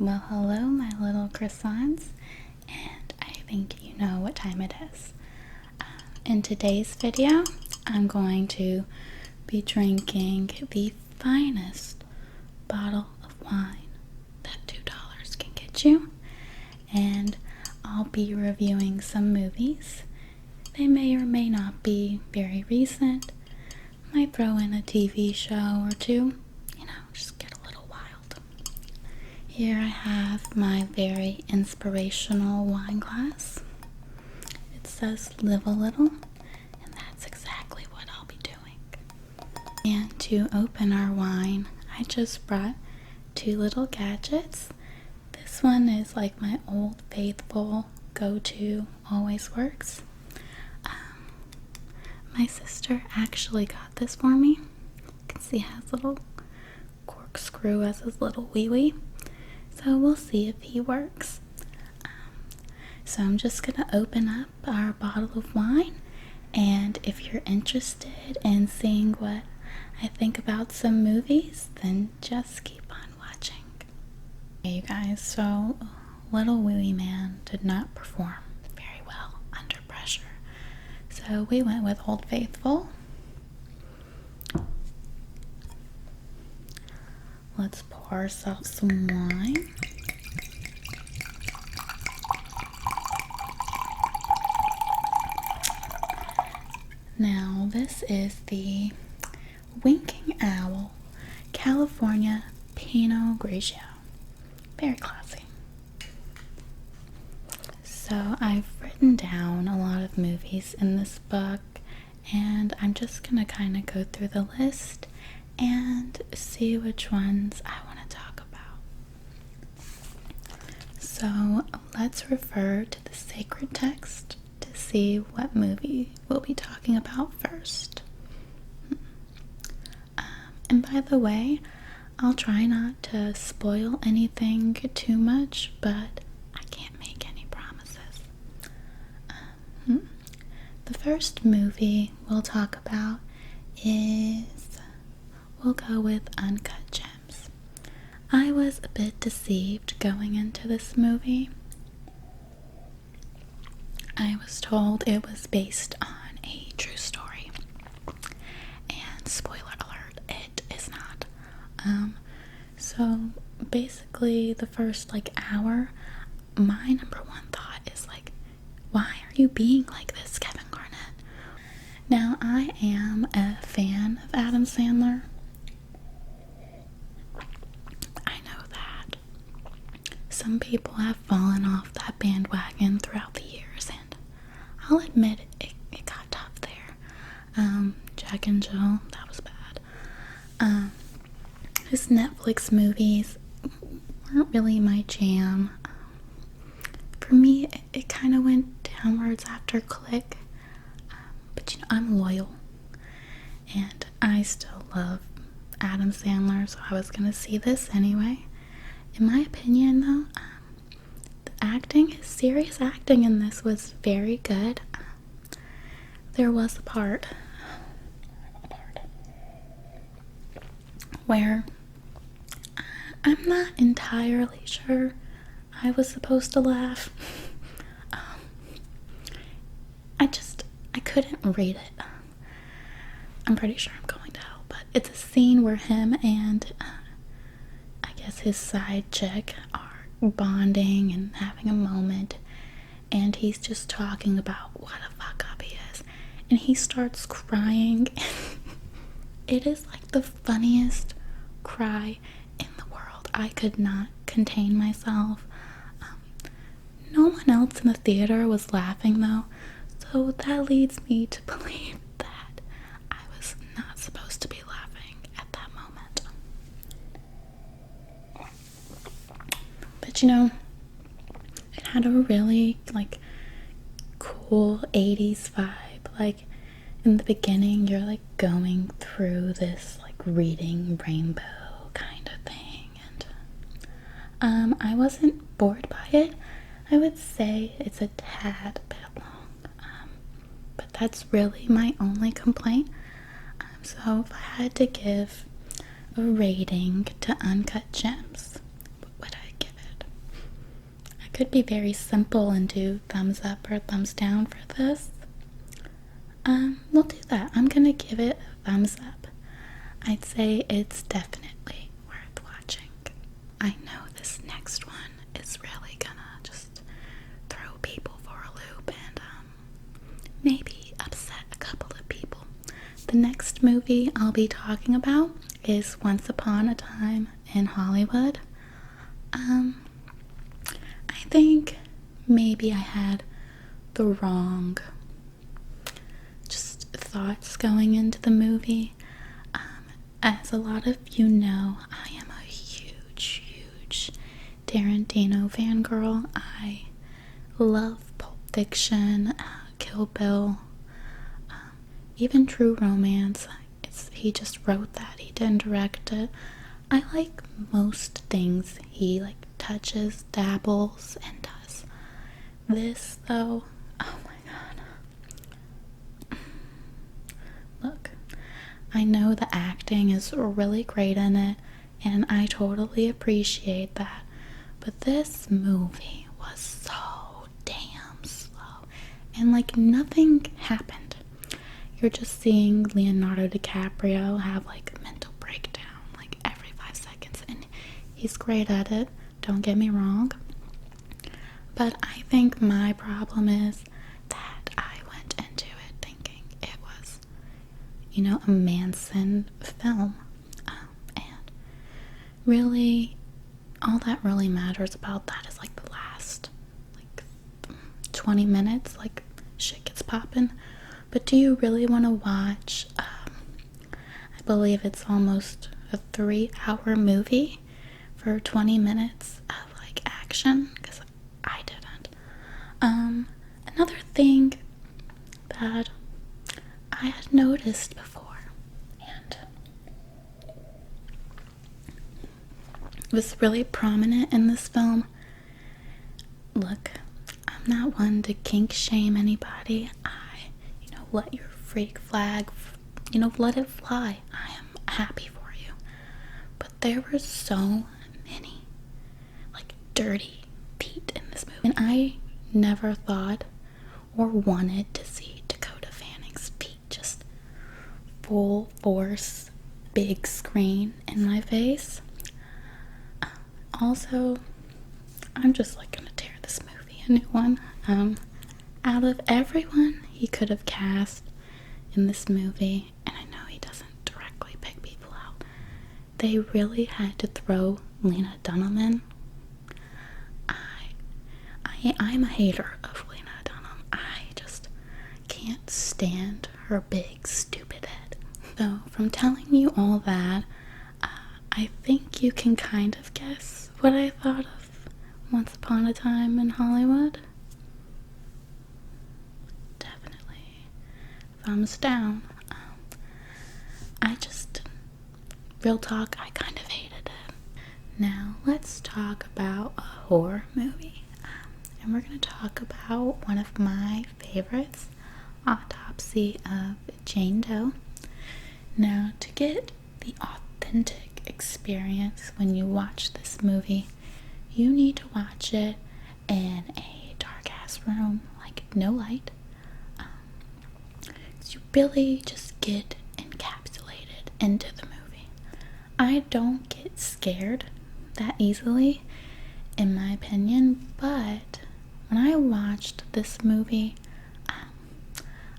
Well, hello, my little croissants, and I think you know what time it is. In today's video, I'm going to be drinking the finest bottle of wine that $2 can get you, and I'll be reviewing some movies. They may or may not be very recent. Might throw in a TV show or two, just get a little wild. Here I have my very inspirational wine glass. It says live a little, and that's exactly what I'll be doing. And to open our wine, I just brought two little gadgets. This one is like my old faithful go-to, always works. My sister actually got this for me. You can see it has a little corkscrew as his little wee-wee. So we'll see if he works. So I'm just going to open up our bottle of wine. And if you're interested in seeing what I think about some movies, then just keep on watching. Hey you guys, so Little Wee Man did not perform very well under pressure. So we went with Old Faithful. Let's pour ourselves some wine. Now this is the Winking Owl California Pinot Grigio. Very classy. So I've written down a lot of movies in this book, and I'm just gonna kind of go through the list and see which ones I want to talk about. So let's refer to the sacred text to see what movie we'll be talking about first. And by the way, I'll try not to spoil anything too much, but I can't make any promises. The first movie we'll talk about we'll go with Uncut Gems. I was a bit deceived going into this movie. I was told it was based on a true story. And spoiler alert, it is not. So basically the first hour, my number one thought is why are you being like this, Kevin Garnett? Now I am a fan of Adam Sandler. I know that some people have fallen off that bandwagon throughout the years, and I'll admit it got tough there. Jack and Jill, that was bad. His Netflix movies weren't really my jam. For me, it kind of went downwards after Click. But I'm loyal, and I still love Adam Sandler, so I was gonna see this anyway. In my opinion, though, the acting, his serious acting in this was very good. There was a part where I'm not entirely sure I was supposed to laugh. I couldn't read it. I'm pretty sure I'm going to hell, but it's a scene where him and I guess his side chick are bonding and having a moment, and he's just talking about what a fuck up he is, and he starts crying. It is the funniest cry in the world. I could not contain myself. No one else in the theater was laughing though, so that leads me to believe that I was not supposed to be laughing at that moment. But it had a really cool 80s vibe. In the beginning you're going through this reading rainbow kind of thing, and I wasn't bored by it. I would say it's a tad bit long. But that's really my only complaint. So if I had to give a rating to Uncut Gems, what would I give it? could be very simple and do thumbs up or thumbs down for this. We'll do that. I'm gonna give it a thumbs up. I'd say it's definitely worth watching. I know this next one is really gonna just throw people for a loop and maybe upset a couple of people. The next movie I'll be talking about is Once Upon a Time in Hollywood. I think maybe I had the wrong just thoughts going into the movie. As a lot of you know, I am a huge Tarantino fangirl. I love Pulp Fiction, Kill Bill, even True Romance. He just wrote that. He didn't direct it. I like most things he touches, dabbles, and does. This though, oh my god. Look, I know the acting is really great in it, and I totally appreciate that. But this movie was so damn slow, and nothing happened. You're just seeing Leonardo DiCaprio have a mental breakdown every 5 seconds, and he's great at it, don't get me wrong. But I think my problem is that I went into it thinking it was, a Manson film. And really, all that really matters about that is the last 20 minutes, shit gets popping. But do you really want to watch, I believe it's almost a 3-hour movie for 20 minutes of action? Because I didn't. Another thing that I had noticed before, and it was really prominent in this film. Look, I'm not one to kink shame anybody. Let your freak flag, let it fly. I am happy for you. But there were so many, dirty feet in this movie. And I never thought or wanted to see Dakota Fanning's feet just full force, big screen in my face. Also, I'm just gonna tear this movie a new one. Out of everyone he could have cast in this movie, and I know he doesn't directly pick people out, they really had to throw Lena Dunham in. I'm a hater of Lena Dunham. I just can't stand her big stupid head. So from telling you all that, I think you can kind of guess what I thought of Once Upon a Time in Hollywood. Thumbs down. Real talk, I kind of hated it. Now let's talk about a horror movie, and we're going to talk about one of my favorites, Autopsy of Jane Doe. Now, to get the authentic experience when you watch this movie, you need to watch it in a dark ass room, no light. You really just get encapsulated into the movie. I don't get scared that easily, in my opinion, but when I watched this movie,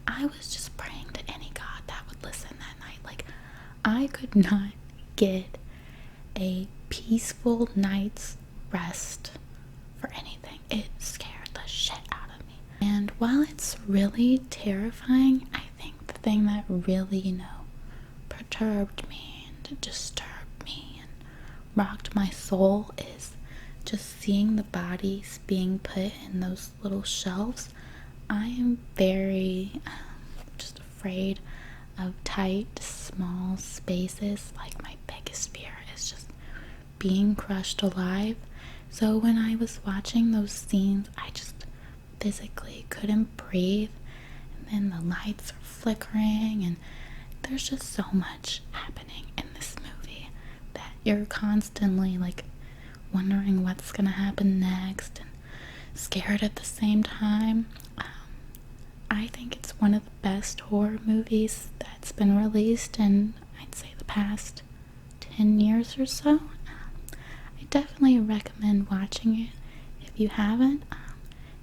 I was just praying to any god that would listen that night. I could not get a peaceful night's rest for anything. It scared the shit out of me. And while it's really terrifying, I think the thing that really, perturbed me and disturbed me and rocked my soul is just seeing the bodies being put in those little shelves. I am very just afraid of tight, small spaces. My biggest fear is just being crushed alive. So when I was watching those scenes, I just physically couldn't breathe, and then the lights are flickering, and there's just so much happening in this movie that you're constantly wondering what's gonna happen next, and scared at the same time. I think it's one of the best horror movies that's been released in, I'd say, the past 10 years or so. I definitely recommend watching it if you haven't.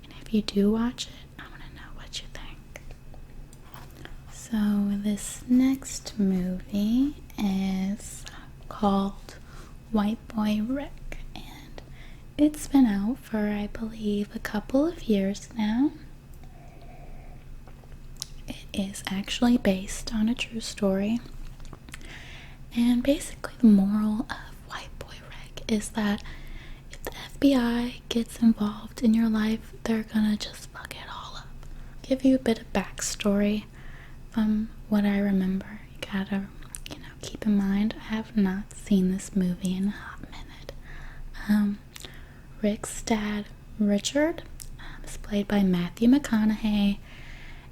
And if you do watch it, I want to know what you think. So this next movie is called White Boy Rick, and it's been out for, I believe, a couple of years now. It is actually based on a true story, and basically the moral of White Boy Rick is that if the FBI gets involved in your life, they're gonna just fuck it all up. Give you a bit of backstory from what I remember. You gotta, keep in mind, I have not seen this movie in a hot minute. Rick's dad, Richard, is played by Matthew McConaughey,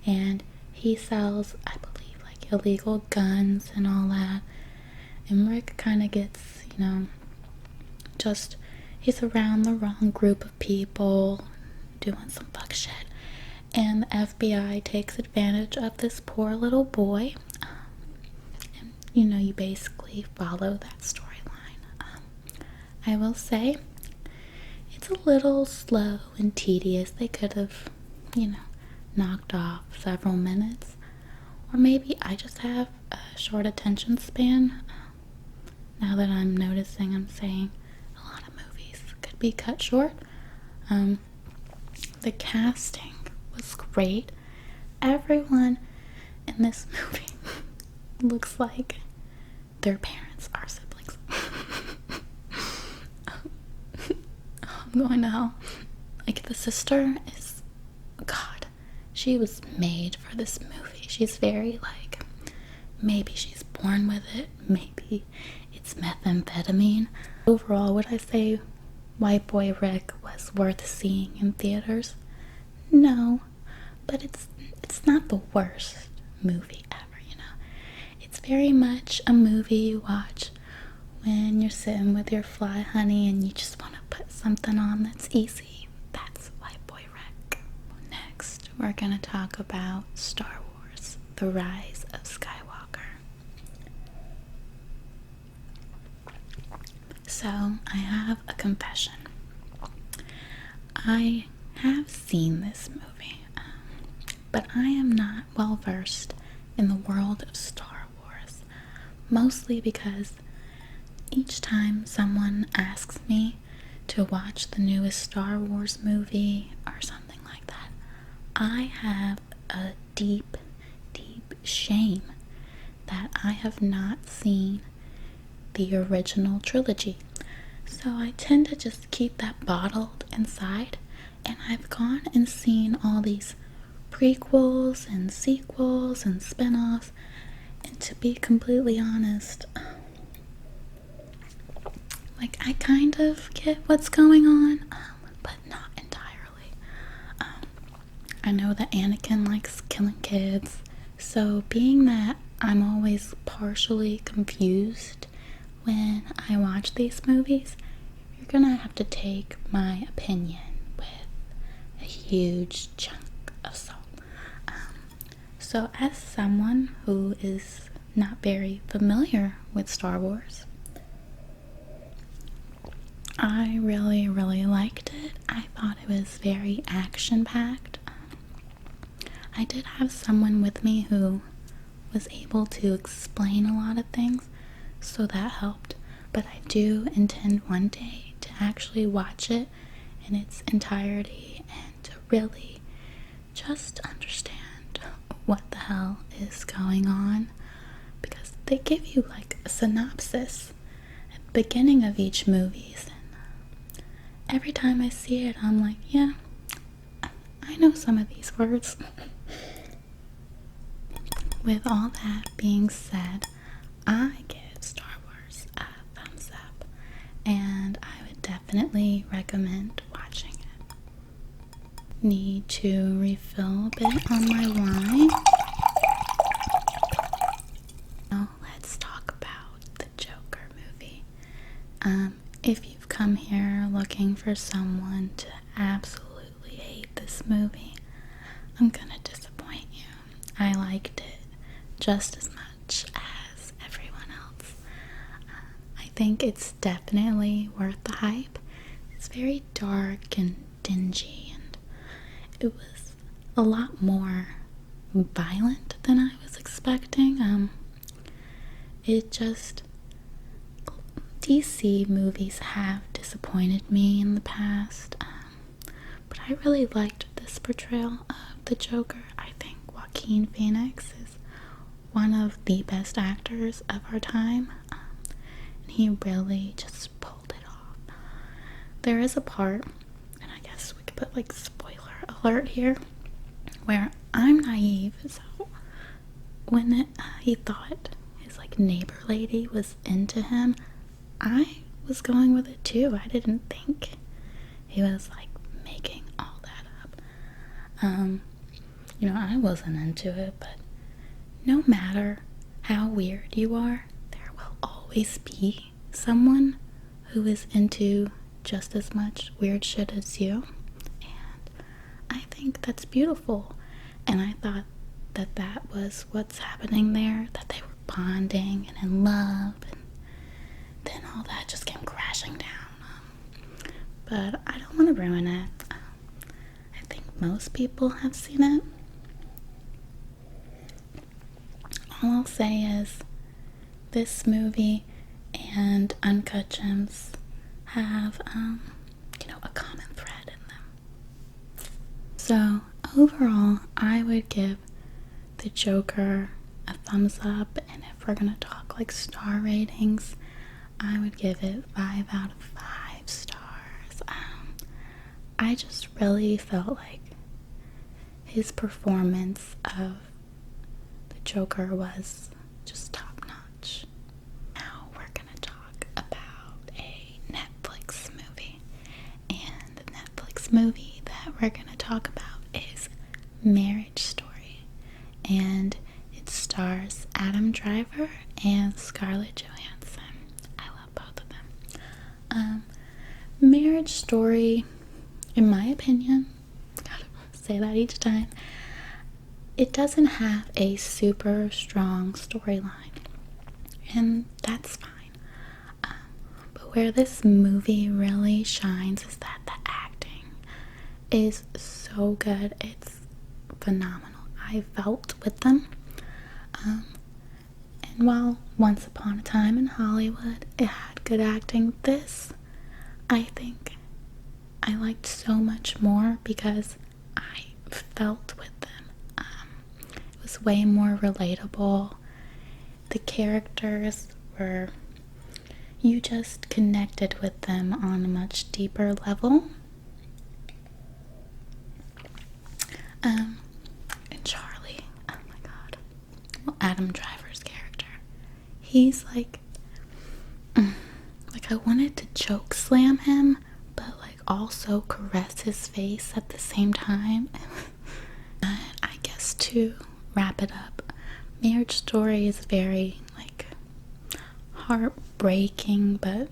and he sells, I believe, like illegal guns and all that. And Rick kind of gets, he's around the wrong group of people doing some fuck shit. And the FBI takes advantage of this poor little boy. And, you basically follow that storyline. I will say, it's a little slow and tedious. They could have, knocked off several minutes. Or maybe I just have a short attention span. Now that I'm noticing, I'm saying a lot of movies could be cut short. The casting was great. Everyone in this movie looks like their parents are siblings. I'm going to hell. Like, the sister is, God, she was made for this movie. She's very, maybe she's born with it, maybe it's methamphetamine. Overall, would I say White Boy Rick was worth seeing in theaters? No, but it's not the worst movie ever, It's very much a movie you watch when you're sitting with your fly honey and you just want to put something on that's easy. That's White Boy Rick. Next, we're going to talk about Star Wars: The Rise of Skywalker. So, I have a confession. I have seen this movie, but I am not well versed in the world of Star Wars, mostly because each time someone asks me to watch the newest Star Wars movie or something like that, I have a deep, deep shame that I have not seen the original trilogy. So I tend to just keep that bottled inside, and I've gone and seen all these prequels and sequels and spin-offs, and to be completely honest, I kind of get what's going on, but not entirely. I know that Anakin likes killing kids, so being that I'm always partially confused when I watch these movies, you're gonna have to take my opinion with a huge chunk of salt. So as someone who is not very familiar with Star Wars, I really, really liked it. I thought it was very action-packed. I did have someone with me who was able to explain a lot of things, so that helped. But I do intend one day to actually watch it in its entirety and to really just understand what the hell is going on, because they give you a synopsis at the beginning of each movie, and every time I see it I'm like, yeah, I know some of these words. With all that being said, I give Star Wars a thumbs up, and I would definitely recommend watching it. Need to refill a bit on my wine. Now let's talk about the Joker movie. If you've come here looking for someone to absolutely this movie, I'm gonna disappoint you. I liked it just as much as everyone else. I think it's definitely worth the hype. It's very dark and dingy, and it was a lot more violent than I was expecting. It just, DC movies have disappointed me in the past, but I really liked this portrayal of the Joker. I think Joaquin Phoenix is one of the best actors of our time, and he really just pulled it off. There is a part, and I guess we could put like spoiler alert here, where I'm naive, so when he thought his like neighbor lady was into him, I was going with it too. I didn't think he was like making all that up. I wasn't into it, but no matter how weird you are, there will always be someone who is into just as much weird shit as you. And I think that's beautiful. And I thought that that was what's happening there, that they were bonding and in love, and then all that just came crashing down. But I don't want to ruin it. I think most people have seen it. All I'll say is this movie and Uncut Gems have, a common thread in them. So overall, I would give the Joker a thumbs up, and if we're gonna talk like star ratings, I would give it 5 out of 5 stars. I just really felt like his performance of the Joker was just top notch. Now we're gonna talk about a Netflix movie, and the Netflix movie that we're gonna talk about is Marriage Story, and it stars Adam Driver and Scarlett Johansson. I love both of them. Marriage Story, in my opinion, gotta say that each time, it doesn't have a super strong storyline, and that's fine. But where this movie really shines is that the acting is so good. It's phenomenal. I felt with them. And while Once Upon a Time in Hollywood, it had good acting, this, I think, I liked so much more because I felt with them. It was way more relatable. The characters were, you just connected with them on a much deeper level. And Charlie, oh my god, well, Adam Driver's character, he's like I wanted to choke slam him, but like also caress his face at the same time. I guess to wrap it up, Marriage Story is very like heartbreaking but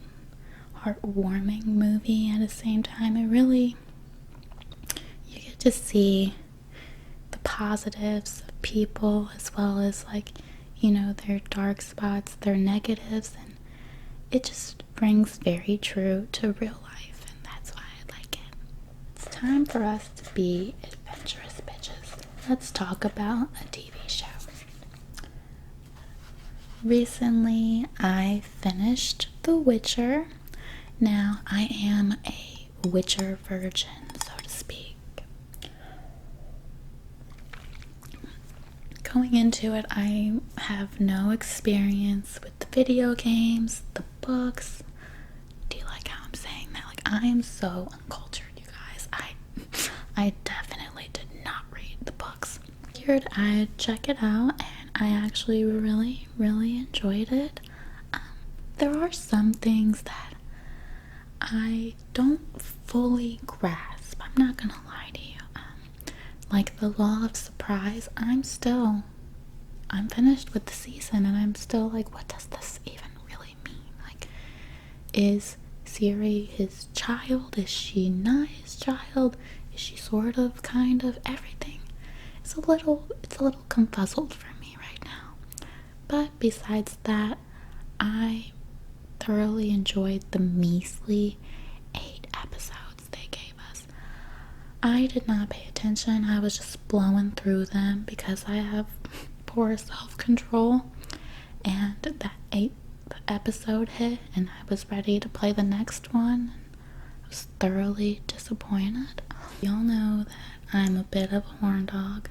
heartwarming movie at the same time. It really, you get to see the positives of people as well as like, their dark spots, their negatives, and it just rings very true to real life, and that's why I like it. It's time for us to be adventurous bitches. Let's talk about a TV show. Recently, I finished The Witcher. Now, I am a Witcher virgin, so to speak. Going into it, I have no experience with the video games, the books. Do you like how I'm saying that? Like, I am so uncultured, you guys. I definitely did not read the books. Figured I'd check it out, and I actually really, really enjoyed it. There are some things that I don't fully grasp. I'm not gonna lie to you. Like the law of surprise, I'm finished with the season, and I'm still like, what does this even really mean? Like, is Siri his child? Is she not his child? Is she sort of, kind of, everything? It's a little confuzzled for me right now. But besides that, I thoroughly enjoyed the measly 8 episodes they gave us. I did not pay attention. I was just blowing through them because I have poor self-control. And that 8th episode hit, and I was ready to play the next one. I was thoroughly disappointed. Y'all know that I'm a bit of a horn dog,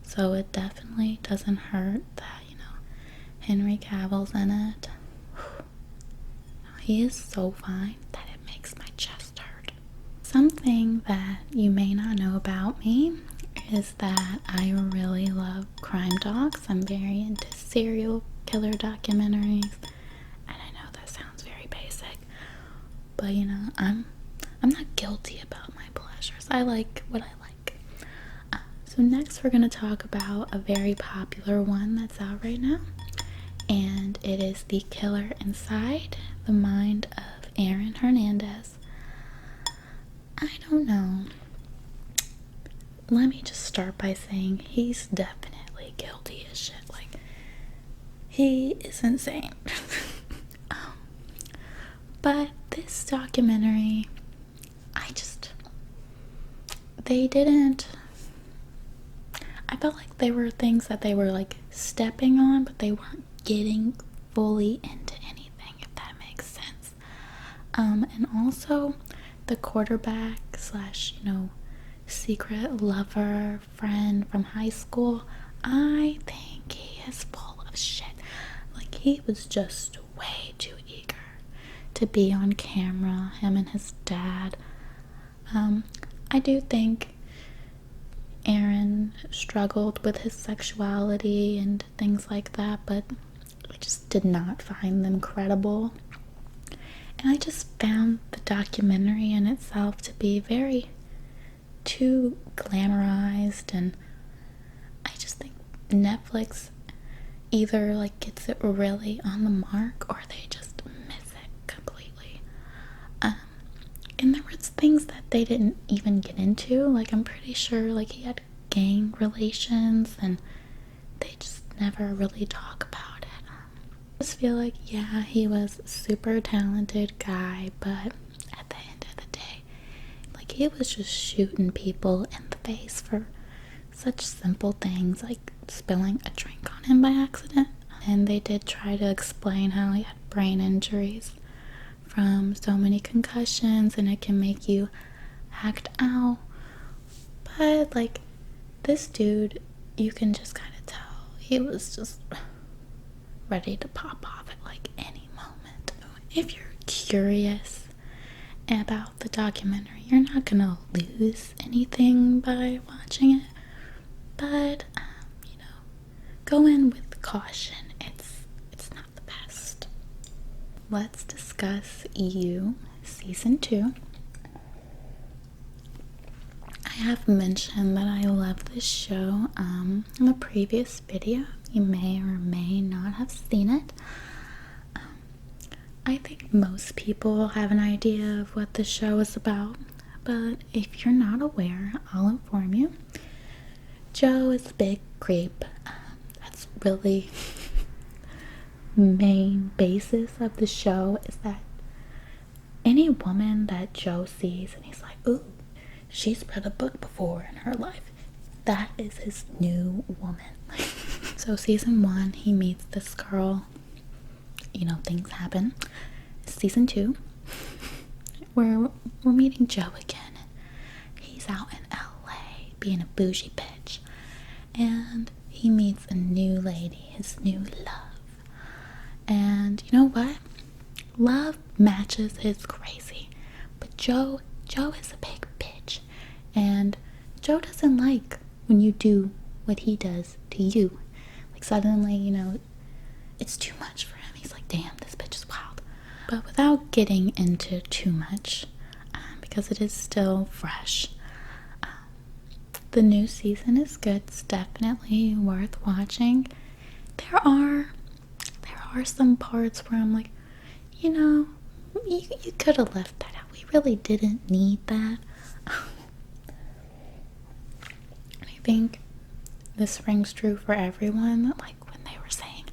so it definitely doesn't hurt that, Henry Cavill's in it. He is so fine that it makes my chest hurt. Something that you may not know about me is that I really love crime docs. I'm very into serial killer documentaries, and I know that sounds very basic, but I'm not guilty about my pleasures. I like what I like. So next we're going to talk about a very popular one that's out right now, and it is The Killer Inside the Mind of Aaron Hernandez. I don't know. Let me just start by saying he's definitely guilty as shit. Like, he is insane. But this documentary, I felt like there were things that they were like stepping on, but they weren't getting fully into anything, if that makes sense. And also the quarterback slash, secret lover friend from high school, I think he is full of shit. Like, he was just way too eager to be on camera, him and his dad. I do think Aaron struggled with his sexuality and things like that, but I just did not find them credible. And I just found the documentary in itself to be very too glamorized, and I just think Netflix either like gets it really on the mark or they just miss it completely. And there was things that they didn't even get into. Like, I'm pretty sure like he had gang relations, and they just never really talk about it. I just feel like, yeah, he was a super talented guy, but at the end of the day, like, he was just shooting people in the face for such simple things like spilling a drink on him by accident. And they did try to explain how he had brain injuries from so many concussions, and it can make you act out. But like, this dude, you can just kind of tell he was just ready to pop off at like any moment. If you're curious about the documentary, you're not gonna lose anything by watching it, but go in with caution. It's not the best. Let's discuss EU Season 2. I have mentioned that I love this show in a previous video. You may or may not have seen it. I think most people have an idea of what the show is about, but if you're not aware, I'll inform you. Joe is a big creep. That's really main basis of the show, is that any woman that Joe sees and he's like, ooh, she's read a book before in her life, that is his new woman. So season 1, he meets this girl, things happen. Season 2, we're meeting Joe again. He's out in LA being a bougie bitch, and he meets a new lady, his new love. And you know what? Love matches his crazy. But Joe is a big bitch. And Joe doesn't like when you do what he does to you. Like, suddenly, it's too much for him. He's like, damn, this bitch is wild. But without getting into too much, because it is still fresh, the new season is good. It's definitely worth watching. There are some parts where I'm like, you could have left that out. We really didn't need that. think this rings true for everyone. Like when they were saying,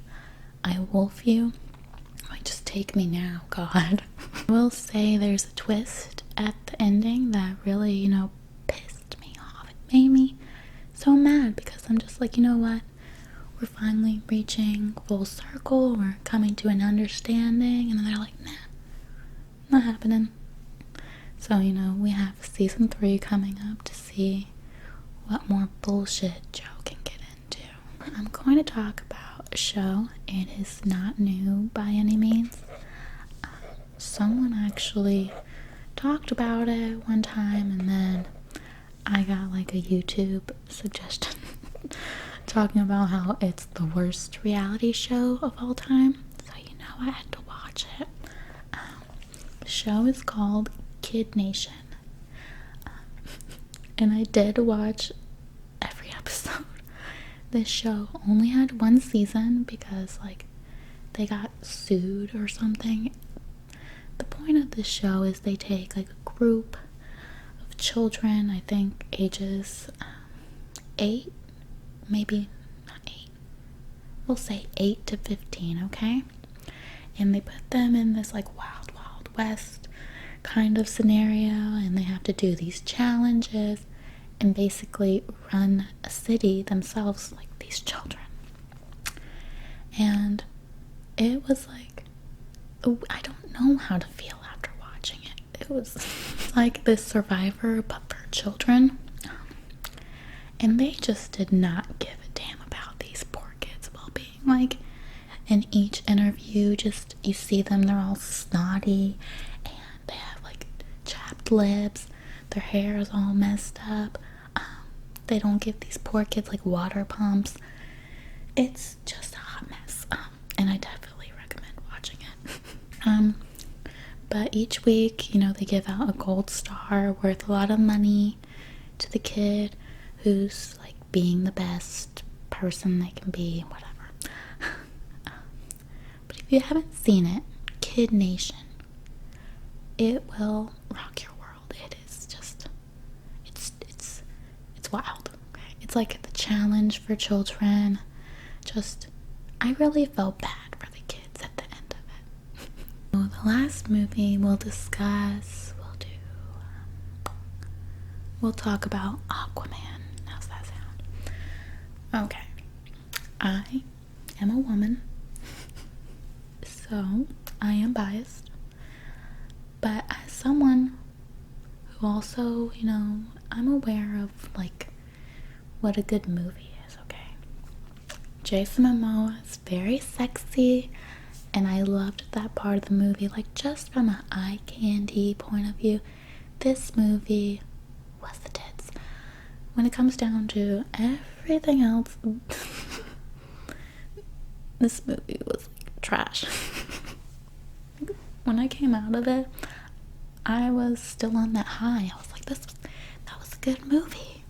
I wolf you. Like, just take me now, God. I will say there's a twist at the ending that really, pissed me off. It made me so mad because I'm just like, you know what? We're finally reaching full circle. We're coming to an understanding. And then they're like, nah, not happening. So, we have season 3 coming up to see what more bullshit Joe can get into. I'm going to talk about a show. It is not new by any means. Someone actually talked about it one time, and then I got like a YouTube suggestion talking about how it's the worst reality show of all time. So I had to watch it. The show is called Kid Nation. And I did watch every episode. This show only had 1 season because they got sued or something. The point of this show is they take a group of children, I think ages 8, maybe not 8, we'll say 8 to 15, okay? And they put them in this wild west kind of scenario, and they have to do these challenges and basically run a city themselves, like these children. And it was I don't know how to feel after watching it. It was like this Survivor but for children, and they just did not give a damn about these poor kids' well-being. In each interview, just you see them, they're all snotty and they have chapped lips, their hair is all messed up. They don't give these poor kids water pumps. It's just a hot mess, and I definitely recommend watching it. But each week, they give out a gold star worth a lot of money to the kid who's being the best person they can be, whatever. But if you haven't seen it, Kid Nation, it will rock your world. It is just, it's wild. Okay? It's like the challenge for children. I really felt bad for the kids at the end of it. So the last movie we'll discuss, we'll talk about Aquaman. How's that sound? Okay. I am a woman, so I am biased. But as someone who also, I'm aware of what a good movie is, okay? Jason Momoa is very sexy, and I loved that part of the movie. Just from an eye candy point of view, this movie was the tits. When it comes down to everything else, this movie was trash. When I came out of it, I was still on that high. I was like, that was a good movie.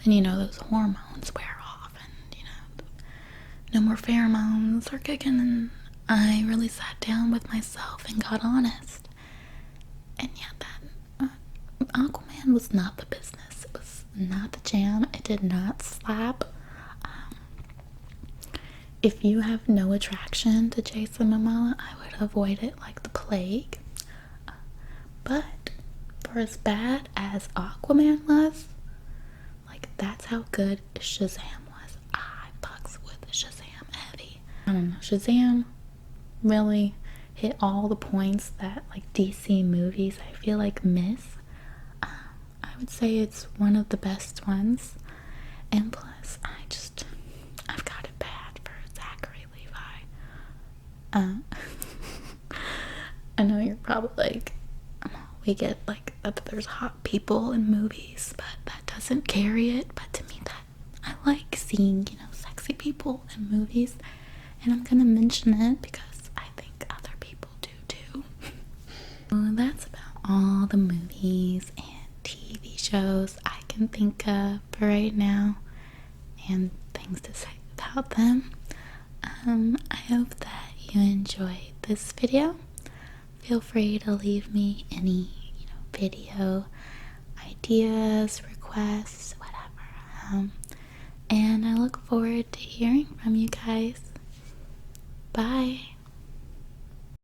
And those hormones wear off, and no more pheromones are kicking, and I really sat down with myself and got honest. And that Aquaman was not the business. It was not the jam. It did not slap. If you have no attraction to Jason Momoa, I would avoid it like the plague. But for as bad as Aquaman was, that's how good Shazam was. I fucks with Shazam heavy. I don't know, Shazam really hit all the points that DC movies I feel miss. I would say it's one of the best ones, and plus I've got it bad for Zachary Levi. I know you're probably we get that there's hot people in movies, but that doesn't carry it. But to me, that I like seeing sexy people in movies, and I'm gonna mention it because I think other people do too. Well, that's about all the movies and TV shows I can think of for right now, and things to say about them. I hope that you enjoyed this video. Feel free to leave me any video ideas, requests, whatever. And I look forward to hearing from you guys. Bye.